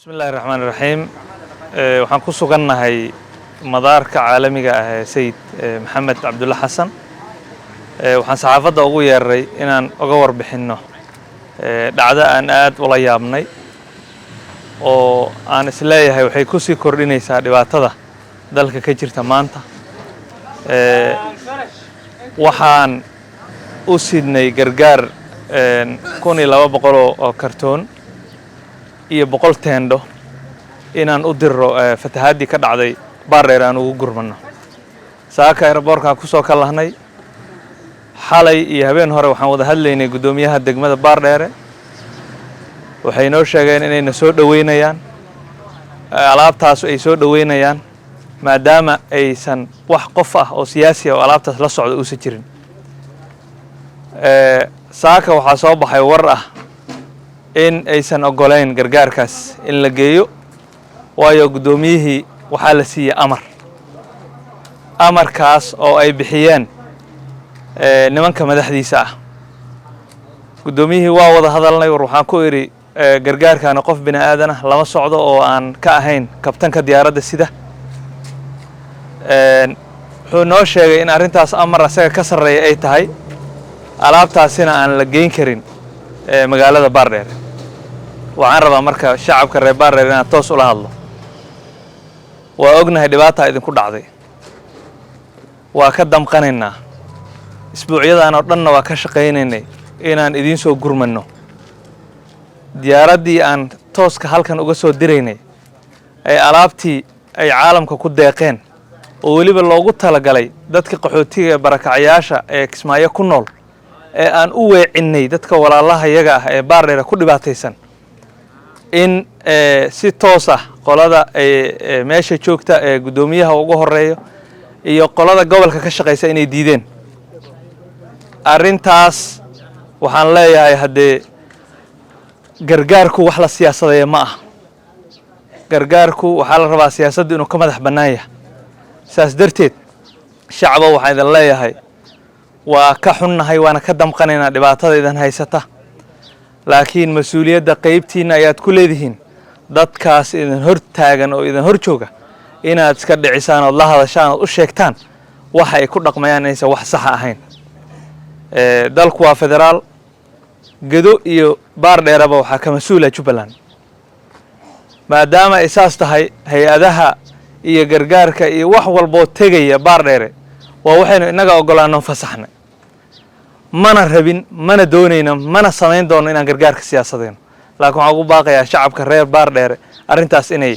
بسم الله الرحمن الرحيم. waxaan ku sugannahay madaarka caalamiga ah ee Sayid Maxamed Cabdulla Xasan. waxaan saxaafadda ugu yeeray inaan uga warbixino dhacdo aan aad ula yaabnay oo aan isleeyahay waxay ku sii kordhinaysaa dhibaatada dalka ka jirta maanta. waxaan u sidnay gargaar 1200 oo kartoon iyo 100 teendho inaan u diro fatahaadii ka dhacday Baardheer aan ugu gurmano. saaka airportka ku soo kalahnay xalay iyo habeen hore waxaan wada hadlaynay gudoomiyaha degmada Baardheer. waxay noo sheegeen inay soo dhaweynayaan alaabtaas ay soo dhaweynayaan maadaama aysan wax qof ah oo siyaasi ah oo alaabtaas la socdo u jirin. saaka waxaa soo baxay war ah in aysan ogoleyn gargaarkaas in la geeyo waayo gudoomiyihii waxaa la siiyay amarkaas oo ay bixiyeen nimanka madaxdiisa ah. gudoomiyihii waa wada hadalnay war waxaan ku iri gargaarkaana qof bini aadan ah lama socdo oo aan ka ahayn kabtanka diyaaradda sida. wuxuu noo sheegay in arrintaas amar asaga ka sarreeya ay tahay alaabtaasina aan la geyn karin magaalada Baardheer. waxaan rabaa marka shacabka reer Baardheer inaan toos ula hadlo. waa ognahay dhibaato idinku dhacday waa ka damqanaynaa isbuucyadan oo dhanna waa ka shaqaynaynay inaan idin soo gurmano. diyaaraddii aan tooska halkan uga soo diraynay ay alaabtii ay caalamka ku deeqeen oo weliba loogu talagalay dadka qaxootiga ee barakacayaasha ee Kismaayo ku nool ee aan u weecinay dadka walaalaha iyaga ah ee Baardheer ku dhibaataysan in si toos ah qolada meesha joogta ee gudoomiyaha ugu horeeyo iyo qolada gobolka ka shaqeysa inay diideen. arrintaas waxaan leeyahay haddee gargaarku wax la siyaasadeeyo ma aha. gargaarku waxaa la rabaa siyaasaddu inuu ka madax bannaan yahay. saas darteed shacaba waxaan idin leeyahay waa ka xunnahay waana ka damqanaynaa dhibaatada idin haysata laakiin mas'uuliyadda qaybtiina ayaad ku leedihiin dadkaas idin hor taagan oo idin hor jooga inaad iska dhicisaan oo la hadashaan oo u sheegtaan waxa ay ku dhaqmayaan inaysan wax sax ahayn. dalku waa federaal gedo iyo Baardheeraba waxaa ka mas'uula Jubbaland maadaama ay saas tahay hay-adaha iyo gargaarka iyo wax walbo tegaya Baardheer waa waxaynu inaga ogolaano fasaxnay mana rabin mana doonayno mana samayn doono inaan gargaarka siyaasadeeno laakiin waxaan ugu baaqayaa shacabka reer Baardheer arrintaas inay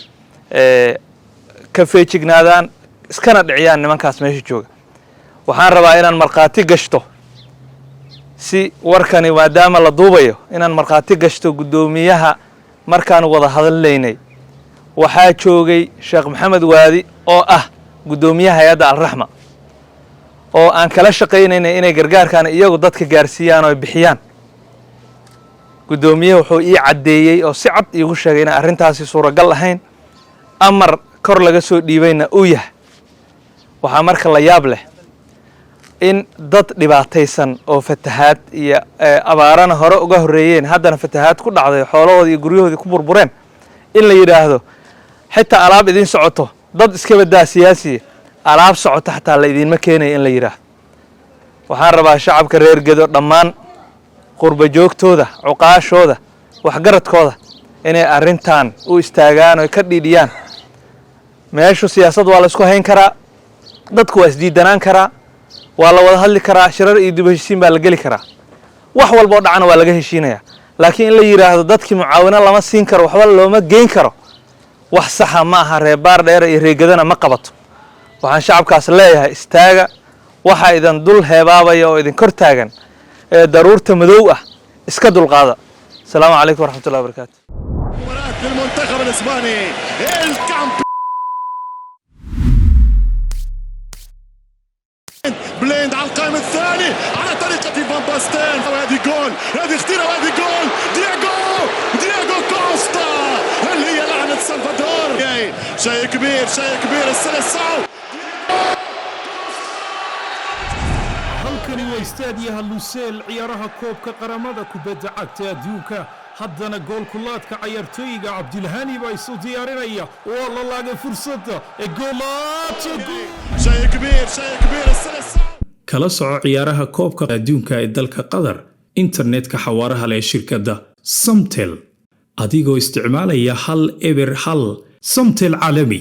ka feejignaadaan iskana dhiciyaan nimankaas meesha jooga. waxaan rabaa inaan marqaati gashto si warkani maadaama la duubayo inaan marqaati gashto gudoomiyaha markaan wada hadlaynay waxaa joogay Sheekh Maxamed Waadi oo ah gudoomiyaha hay'adda Al-Raxma oo aan kala shaqaynaynay inay gargaarkan iyagu dadka gaarsiiyaan oo bixiyaan. gudoomiyaha wuxuu ii cadeeyay oo si cad iigu sheegay in arrintaasi suuragal ahayn amar kor laga soo dhiibayna uu yahay. waxaa marka la yaab leh in dad dhibaataysan oo fatahaad iyo abaarana hore uga horeeyeen haddana fatahaad ku dhacday xoolahoodii iyo guryahoodii ku burbureen in la yiraahdo xitaa alaab idin socoto dad iska badaa siyaasi alaab socoto xataa la idinma keenay in la yiraahdo. waxaan rabaa shacabka reer Gedo dhammaan qurba joogtooda cuqaashooda waxgaradkooda inay arrintan u istaagaan oo ka dhiidhiyaan. meeshu siyaasad waa la isku hayn karaa dadku waa isdiidanaan karaa waa la wada hadli karaa shirar iyo dib u heshiisiin baa la geli karaa wax walba oo dhacana waa laga heshiinayaa laakiin in la yiraahdo dadkii mucaawino lama siin karo waxba looma geyn karo wax saxa ma aha. reer Baardheer iyo reer Gedona ma qabato. waxaan shacabkaas leeyahay istaaga waxa idin dul heebaabaya oo idin kor taagan ee daruurta madow ah iska dulqaada. السلام عليكم ورحمة الله وبركاته. المنتخب الإسباني بليند على القائم الثاني على طريقة فان باستين وهذه جول هذه خطيرة وهذه جول دياغو كوستا هل هي لعنة سلفادور؟ شيء كبير السلسعو. halkani waa istaadiyaha Lusail ciyaaraha koobka qaramada kubadda cagta adduunka haddana goolkulaadka ciyaartooyga Cabdilhani baa isu diyaarinaya oo la laagay fursadda ee goolaadka شيء كبير السلسعو kala soco ciyaaraha koobka adduunka ee dalka Qatar internetka xawaaraha leh shirkadda Samtel adigoo isticmaalaya hal eber hal Samtel caalami